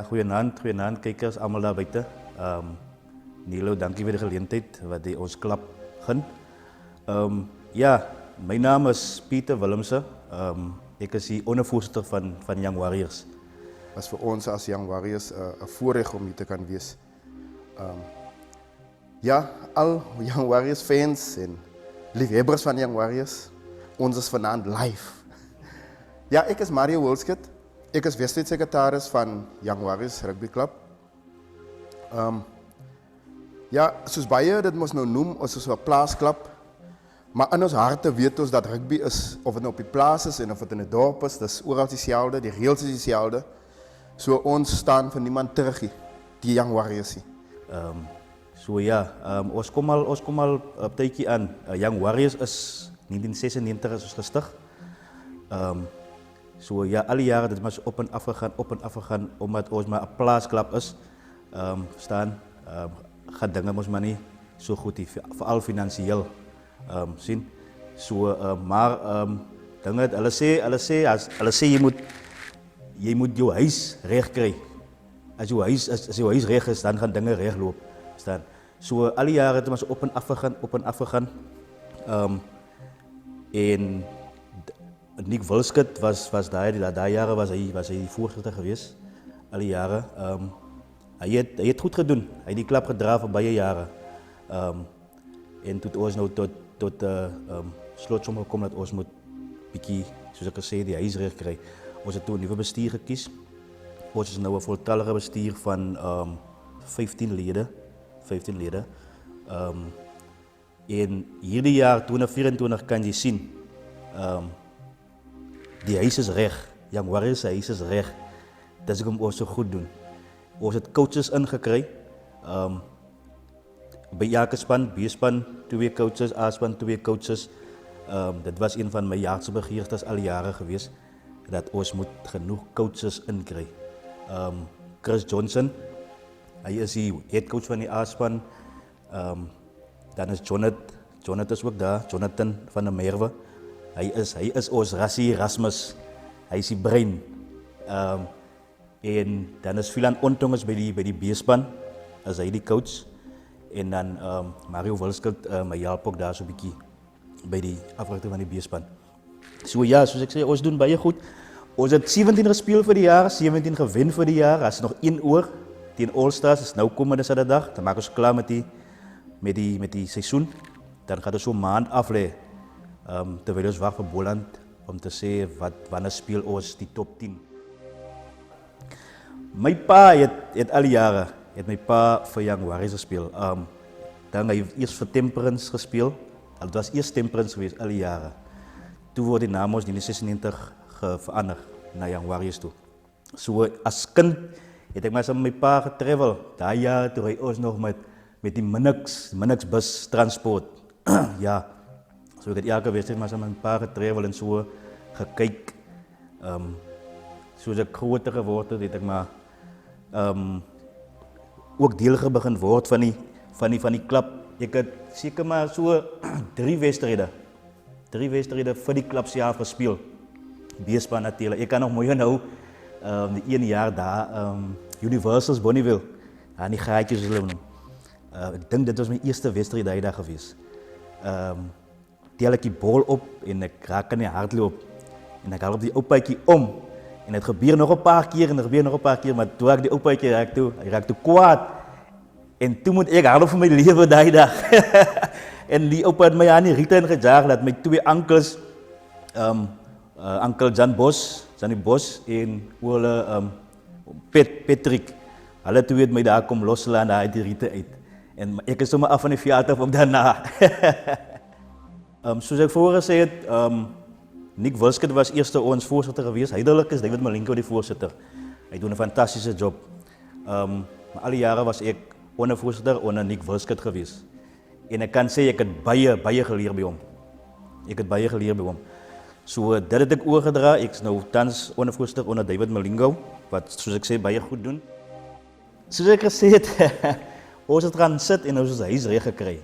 Goeienaand kykers almal daar buite. Nilo, dankie vir die geleentheid wat jy ons klap gun. Ja, my naam is Pieter Willemse. Ek is die ondervoorsitter van Young Warriors. Was vir ons as Young Warriors 'n voorreg om hier te kan wees. Ja, al Young Warriors fans en liefhebbers van Young Warriors, ons is vanaand live. Ja, ek is Mario Wilskut. Ek is wedstrijdsekretaris van Young Warriors Rugby Club. Ja, soos baie dit mos nou noem, ons is 'n plaasklub. Maar in ons harte weet ons dat rugby is, of het nou op die plaas is en of het in 'n dorp is, dis oral dieselfde, die reëls is dieselfde. So ons staan vir niemand terug nie, die Young Warriors nie. Ons kom al 'n tydjie aan. Young Warriors is 1996 is ons gestig. Al die jare dit maar op en af gegaan, omdat ons maar 'n plaasklub is. Gaan dinge mos maar nie so goed nie, veral finansiëel. Sien. Dinge hulle sê jy moet jou huis reg kry. As jou huis reg is, dan gaan dinge reg loop. Verstaan? So al die jare het ons op en af gegaan. En Nick Wilskut was daai jare was hy die voorsitter geweest. Al die jare. Hy het goed gedoen. Hy het die klub gedra vir baie jare. En toe ons nou tot slotsom gekom dat ons moet bietjie, soos ek gesê, die huis reg kry. Ons het toe 'n nuwe bestuur gekies. Ons is nou 'n voltallige bestuur van 15 lede. En hierdie jaar 2024 kan jy sien die huis is reg. Young Warriors se huis is reg. Dis hoekom ons so goed doen. Ons het coaches ingekry. By elke span, B-span 2 coaches, A-span 2 coaches. Dit was een van my jaarlikse begeertes al jare geweest dat ons moet genoeg coaches inkry. Chris Johnson, hy is die head coach van die A-span. Dan is Jonathan is ook daar, Jonathan van der Merwe. Hy is ons Rassie Erasmus. Hy is die brein. En dan is Philan Ontong by die B-span, as hy die coach. En dan Mario Wilskut, my help ook daar so 'n bietjie by die afrigting van die B-span. So ja, soos ek sê, ons doen baie goed. Ons het 17 gespeel vir die jaar, 17 gewen vir die jaar. As nog 1 oor teen All Stars, is nou komende Saterdag, dan maak ons klaar met die seisoen. Dan gaan ons so 'n maand af lê. Terwyl ons wag vir Boland om te sê wanneer speel ons die top 10. My pa het al die jare my pa vir Young Warriors gespeel. Dan hy eers vir Temperance gespeel. Dit was eers Temperance geweest al die jare. Toe word die naam ons in 1996 verander na Young Warriors toe. So as kind het ek maar saam met my pa getravel. Daai jaar toe hy ons nog met die Minix bus transport. Ja. So ek het elke wedstryd maar saam met my pa getravel en so gekyk. Soos ek groter geword het ek maar ook deel begin word van die klub. Ek het seker maar so 3 wedstryde vir die klub self gespeel. B-span natuurlik. Ek kan nog mooi onthou die 1 jaar daar Universals Bonneville. Aan die gaatjies hulle noem. Ek dink dit was my eerste wedstryd daar gewees. Tel ek die bal op en ek raak aan die hardloop. En ek hardloop die ou paadjie om. En het gebeur nog 'n paar keer maar toe ek die ou paadjie raak toe kwaad. En toe moet ek hardloop vir my lewe daai dag. En die ou paad my aan die riete ingejaag dat my 2 onkels Uncle Johnny Bos en oule Patrick. Hulle twee het my daar kom loslaan daar uit die riete uit. En ek is sommer af van die veld af ook daarna. Soos ek voorgesê het, Nick Wilskut was eerste ons voorsitter geweest. Heidelik is David Malenko die voorsitter. Hy doen 'n fantastiese job. Maar al die jare was ek ondervoorsitter onder Nick Wilskut geweest. En ek kan sê ek het baie geleer by hom. So dit het ek oorgedra. Ek is nou tans ondervoorsitter onder David Malenko, wat soos ek sê baie goed doen. Soos ek gesê het, ons het gaan sit en ons huis reg gekry.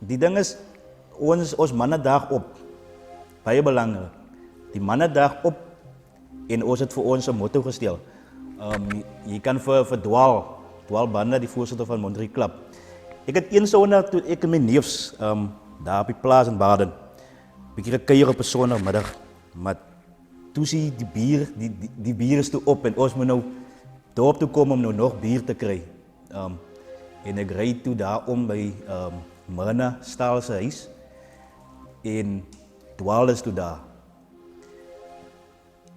Die ding is, ons manne dag op, baie belangrik. Die manne dag op En ons het vir ons 'n motto gestel. Jy kan vir Dwaal Banda, die voorsitter van Monterey Club. Ek het een Sondag toe ek en my neefs daar op die plaas in Baden, bietjie gekuier op 'n Sondagmiddag, maar toe sien die bier is toe op en ons moet nou dorp toe kom om nou nog bier te kry. En ek ry toe daar om by Myrna Staal se huis en Dwaal is toe daar.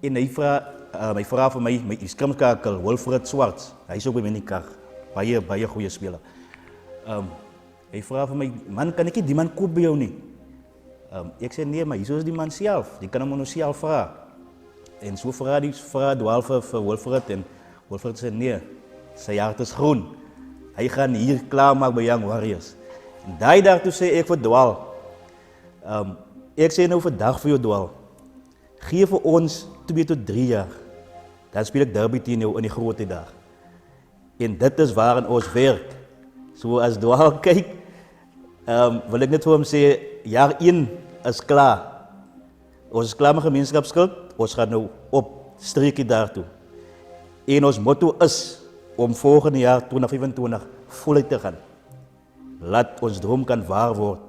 En hy vra vir my skrimskakel, Wilfred Swarts, hy is ook by my in die kar, baie goeie speler. Hy vra vir my, man, kan ek nie die man koop by jou nie? Ek sê, nee, maar hier is die man self, die kan hom nou self vra. En so vra Dwaal vir Wilfred en Wilfred sê, nee, sy hart is groen. Hy gaan hier klaarmaak by Young Warriors. En daai dag toe sê ek vir Dwaal, ek sê nou vandag vir jou Dwaal, gee vir ons 2 tot 3 jaar, dan speel ek derby teen jou in die grote dag. En dit is waarin ons werk. So as Dwaal kyk, wil ek net vir hom sê, jaar 1 is klaar. Ons is klaar met gemeenskapsskuld, ons gaan nou op streekie daartoe. En ons motto is om volgende jaar 2025 voluit te gaan. Laat ons droom kan waar word.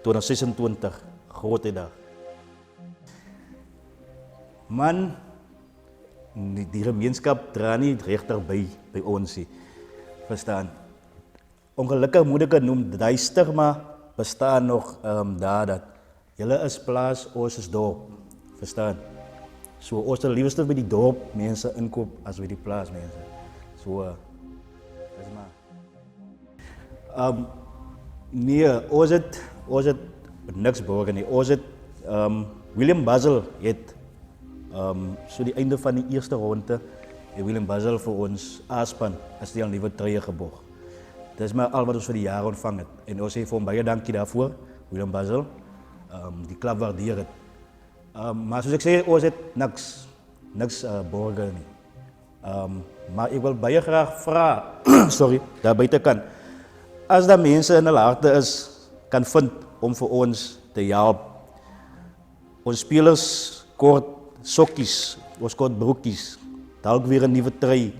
2026 grote dag. Man, die gemeenskap dra nie regtig by ons nie. Verstaan? Ongelukkig moet ek het noem, die stigma bestaan nog daar dat julle is plaas, ons is dorp. Verstaan? So ons sal liefst by die dorp mense inkoop as by die plaas mense. So, is maar. Nee, ons het niks borgen nie. Ons het, William Basel het, so die einde van die eerste ronde, het William Basel vir ons A-span as die al nuwe truie geborg. Dit is maar al wat ons vir die jaar ontvang het. En ons sê vir hom baie dankie daarvoor, William Basel. Die klub waardeer het. Maar soos ek sê, ons het niks borgen nie. Maar ek wil baie graag vra, sorry, daar buitekant, as daar mense in hulle harte is, kan vind om vir ons te help. Ons spelers kort sokkies, ons kort broekies, dalk weer 'n nuwe trui.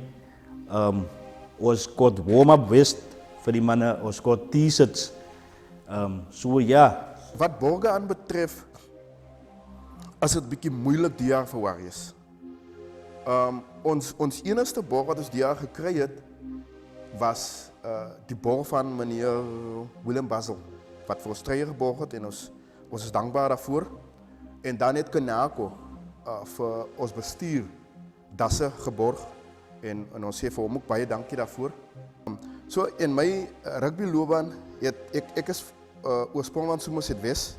Ons kort warm-up vest vir die manne, ons kort t-shirts. So ja. Wat borgen aanbetref, is het bietjie moeilik die jaar vir Warriors. Ons enigste borg wat ons die jaar gekry het, was die borg van meneer Willem Basel, wat vir ons truie geborg het en ons is dankbaar daarvoor. En dan het Kanako vir ons bestuur dasse geborg en ons sê vir hom ook baie dankie daarvoor. So in my rugbyloopbaan ek is oorspronklik van Somerset West.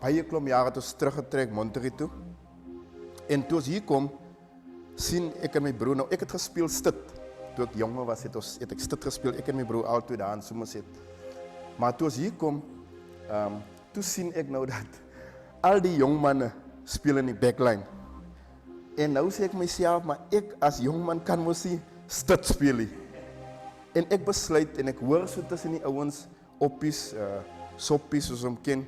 Baie klomp jare het ons teruggetrek Monterey toe. En toe ons hier kom, sien ek en my broer, nou ek het gespeel Stit. Toe ek jonger was, het ek Stit gespeel, ek en my broer altyd daar in Somerset. Maar toe ons hier kom, toe sien ek nou dat al die jong manne speel in die backline. En nou sê ek myself, maar ek as jongman kan mos nie Stit speel nie. En ek besluit, en ek hoor so tussen die ouens, oppies, soppies, soos hom ken,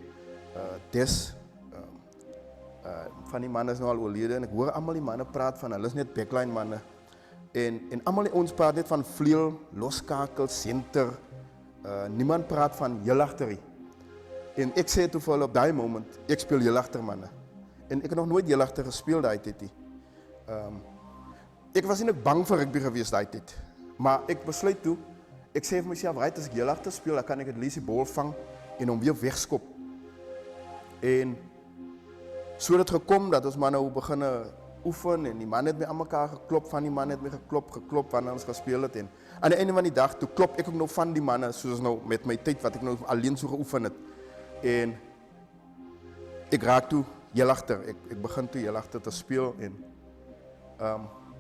van die manne is nou al oorlede, en ek hoor allemaal die manne praat van, hulle is net backline manne. En allemaal ons praat net van vleuel, loskakel, center, niemand praat van heel agterie. En ek sê toe vir hulle op die moment, ek speel heel achter manne. En ek het nog nooit heel achter gespeel die tyd. Ek was nie bang vir rugby gewees die tyd. Maar ek besluit toe, ek sê vir myself, right, as ek heel achter speel, dan kan ek het lees die bal vang en hom weer wegskop. En so het gekom dat ons manne beginne oefen en die man het my aan mekaar geklop, van die man het my geklop wanneer ons gespeel het. En aan die einde van die dag, toe klop ek ook nou van die manne, soos nou met my tyd wat ek nou alleen so geoefen het. En ek raak toe heel achter, ek begin toe heel achter te speel en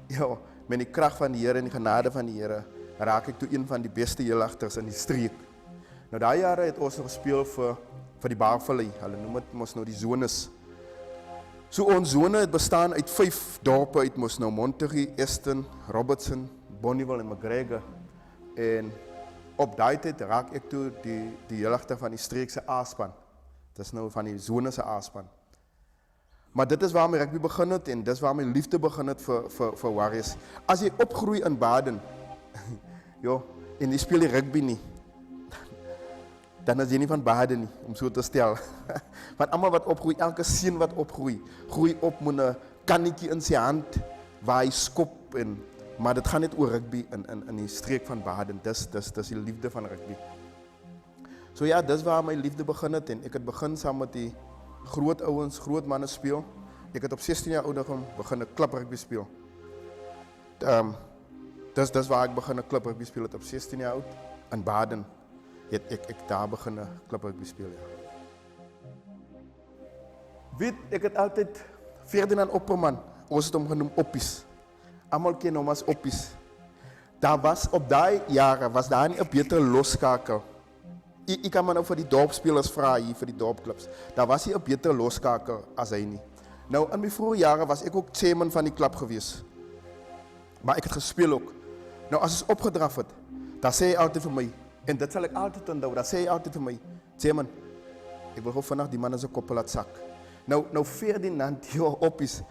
ja, met die krag van die Here en die genade van die Here raak ek toe een van die beste heel achters in die streek. Nou daai jare het ons gespeel vir die Baarvallei, hulle noem het mos nou die zones. So ons zone het bestaan uit 5 dorpe uit mos nou Monterey, Aston, Robertson, Bonnieville en McGregor. En op daai tyd raak ek toe die heel agter van die streekse A-span. Dit is nou van die zone se A-span. Maar dit is waar my rugby begin het en dis waar my liefde begin het vir Warriors. As jy opgroei in Baden, joh, en jy speel die rugby nie, dan is jy nie van Baden nie, om so te stel. Want almal wat opgroei, elke seun wat opgroei, groei op met 'n kannetjie in sy hand waar hy skop maar dit gaan net oor rugby in die streek van Baden. Dis die liefde van rugby. So ja, dis waar my liefde begin het en ek het begin saam met die groot ouens, groot manne speel. Ek het op 16 jaar ouderdom begin 'n klub rugby speel. Dis waar ek begin 'n klub rugby speel het op 16 jaar oud in Baden. Ek daar begin 'n klub rugby speel, ja. Weet, ek het altyd Ferdinand Opperman, ons het hom genoem Oppies. Almal ken hom as Oppies. Daar was op daai jare was daar nie 'n beter loskakel. Ek kan maar nou vir die dorpspelers vra hier vir die dorpklubs. Daar was nie 'n beter loskakel as hy nie. Nou in my vroeë jare was ek ook chairman van die klub gewees. Maar ek het gespeel ook. Nou as ons opgedraf het, dan sê hy altyd vir my en dit sal ek altyd onthou. Dan sê hy altyd vir my, chairman, ek wil gou vinnig die man se kop laat sak. Nou Ferdinand hier Oppies.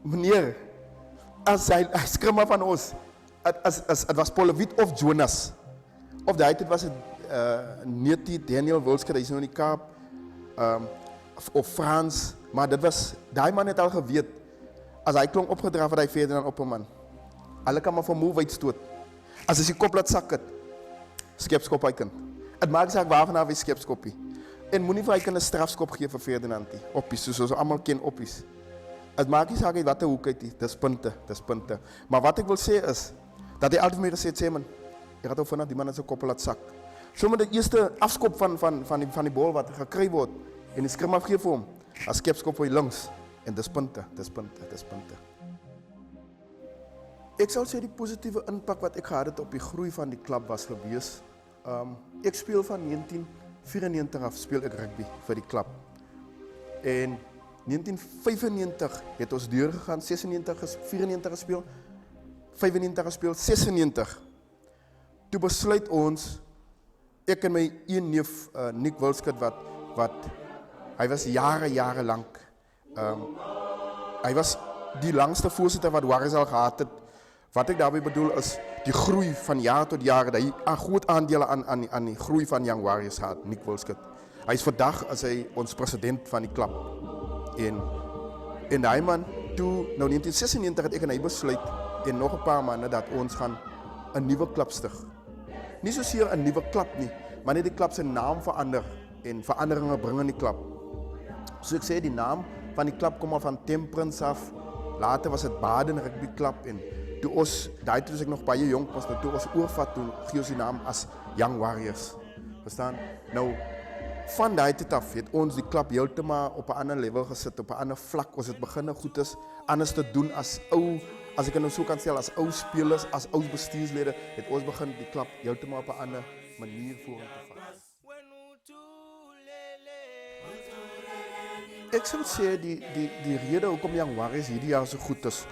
Meneer, as hy skrimmer van ons, het was Pollewiet of Jonas. Of daai tyd was dit Neetie, Daniel Wilskut, hy is nou in die Kaap, of Frans, maar dit was, daai man het al geweet, as hy klonk opgedraf het hy Ferdinand Opperman. Hulle kan maar van moe uitstoot. As hy sy kop laat sak het, skepskop hy kind. Het maak saak waarvan hy skepskoppie. En moenie vir hy kan 'n strafskop gee vir Ferdinand nie. Oppies, soos ons almal ken Oppies. Het maak nie saak hy wat 'n hoek uit nie, dis punte. Maar wat ek wil sê is, dat hy altyd vir my gesê het, sê man, jy gaat ook vanaf die man se kop laat sak. So met die eerste afskop van die bal wat gekry word, en die skrim afgeef vir hom, as skepskop vir links, en dis punte. Ek sal sê die positiewe impak wat ek gehad het op die groei van die klub was gewees. Ek speel van 1994 af speel ek rugby vir die klub. En 1995 het ons deurgegaan, 94 gespeel, 95 gespeel, 96. Toe besluit ons, ek en my een neef, Nick Wilskut, wat hy was jare lank. Hy was die langste voorsitter wat Warriors al gehad het. Wat ek daarmee bedoel is, die groei van jaar tot jaar, dat hy groot aandele aan die groei van Young Warriors gehad, Nick Wilskut. Hy is vandag as hy ons president van die klub. En daai man, toe, nou 1996 het ek en hy besluit, en nog 'n paar maande, dat ons gaan 'n nuwe klub stig. Nie soseer 'n nuwe klub nie, maar net die klub se naam verander, en veranderinge bring in die klub. So ek sê, die naam van die klub kom al van Temperance af, later was het Baden Rugby Club, en toe ons, daai toe was ek nog baie jonk was, toe ons oorvat, toe gee ons die naam as Young Warriors. Verstaan? Nou, van daai tyd af het ons die klub heeltemal op 'n ander level gesit, op 'n ander vlak. Ons het begin goedes anders te doen as as ek nou so kan stel, as ou spelers, as ou bestuurslede, het ons begin die klub heeltemal op 'n ander manier vorentoe vat. Ek sou sê die rede hoekom Young Warriors hierdie jaar so goed is.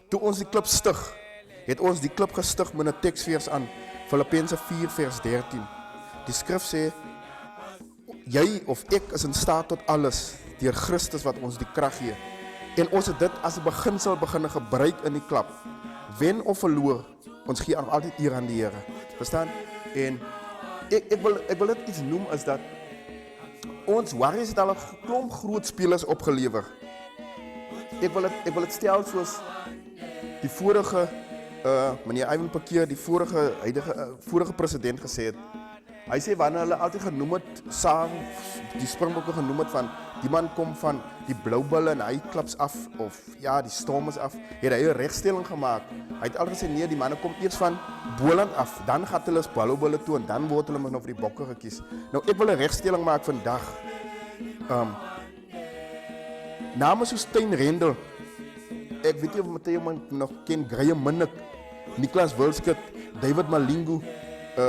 Toe ons die klub stig, het ons die klub gestig met 'n teksvers aan Filippense 4 vers 13. Die skrif sê, jy of ek is in staat tot alles deur Christus wat ons die krag gee. En ons het dit as 'n beginsel begin gebruik in die klub. Wen of verloor, ons gee altyd eer aan die Here. Verstaan? En ek wil dit iets noem is dat ons Warriors het al 'n klomp groot spelers opgelewer. Ek wil dit stel soos die vorige meneer Ivan Pakeer, die vorige president gesê het. Hy sê wanneer hulle altyd genoem het, saam die Springbokke genoem het van die man kom van die Bloubulle en hy klaps af of ja, die Stormers af, het hy 'n regstelling gemaak. Hy het altyd gesê nee, die manne kom eers van Boland af, dan gaan hulle Bloubulle toe en dan word hulle nog vir die Bokke gekies. Nou ek wil 'n regstelling maak vandag. Name soos Steyn Rendel, ek weet nie of Mattheo man nog ken, Graham Minnick, Nicholas Wilskut, David Malingu,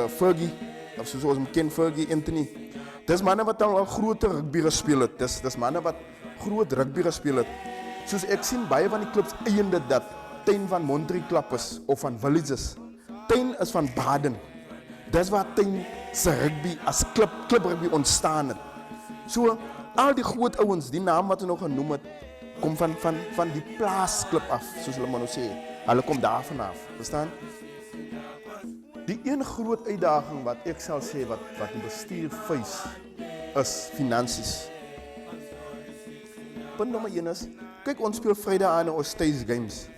Fergie, of soos ons ken Fergie Anthony. Dis manne wat al groot rugby gespeel het. Dis manne wat groot rugby gespeel het. Soos ek sien baie van die klubs eien dit dat Tuin van Monterey Club is of van Villages. Tuin is van Baden. Dis waar Tuin se rugby as klub rugby ontstaan het. So al die groot ouens, die naam wat we nog genoem het, kom van die plaasklub af, soos hulle maar nou sê. Hulle kom daar vanaf, verstaan? Die een groot uitdaging wat ek sal sê wat die bestuur face is finansies. Punt nommer 1 is, kyk ons speel Vrydag aan ons Tuis Games.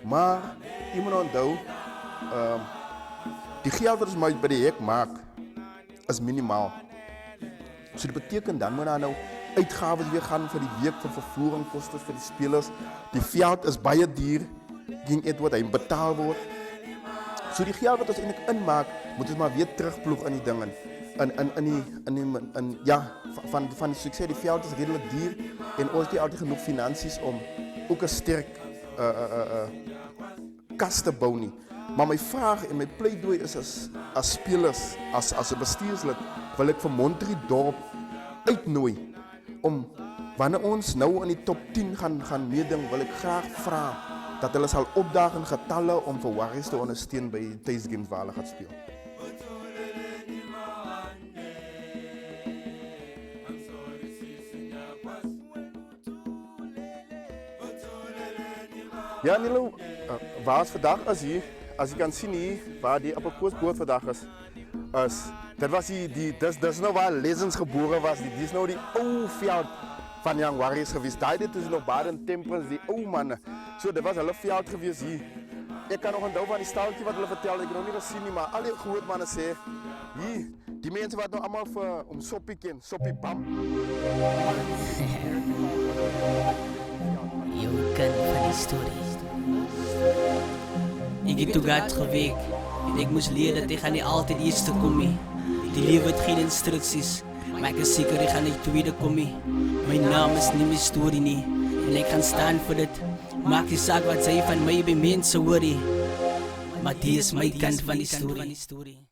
Maar jy moet onthou, die geld wat ons by die hek maak is minimaal. So dit beteken dan moet daar nou uitgawes weer gaan vir die week van vervoering, kostes vir die spelers. Die veld is baie duur, King Edward, hy betaal word. So die geld wat ons eintlik inmaak, moet ons maar weer terugploeg in die dingen. Van die sukses, die veld is redelijk duur en ons het altyd genoeg finansies om ook een sterk kas te bou nie. Maar my vraag en my pleidooi is as spelers, as 'n bestuurslid, wil ek vir Monterey Dorp uitnooi om wanneer ons nou in die top 10 gaan meeding, wil ek graag vra dat hulle sal opdaag in getalle om vir Warriors te ondersteun by die tuisgames waar hulle gaan speel. Ja, Nilo, waar is vandaag is hier, als je kan zien hier, waar die appelkoosboot vandaag is, dat was dat is nou waar Legends geboren was, die is nou die oude veld van Young Warriors geweest. Daar dit is nog Baden Tempels, die oude mannen. So, dat was hulle veld geweest hier. Ik kan nog onthou van die staaltje wat hulle vertelde, ik heb nog niet gezien, nie, maar alle groot mannen sê, hier, die mensen wat nou allemaal om Soppie ken, Soppie Bam. Jou kan van die storie. Ik heb toen hard gewerkt en ik moest leren dat ik niet altijd eerste kom. Die leeuw heeft geen instructies, maar ik is zeker ik ga niet tweede komen. Mijn naam is niet mijn story nie en ik ga staan voor dit. Maak die zaak wat zij van mij bij mensen horen. Maar die is mijn kant van die story.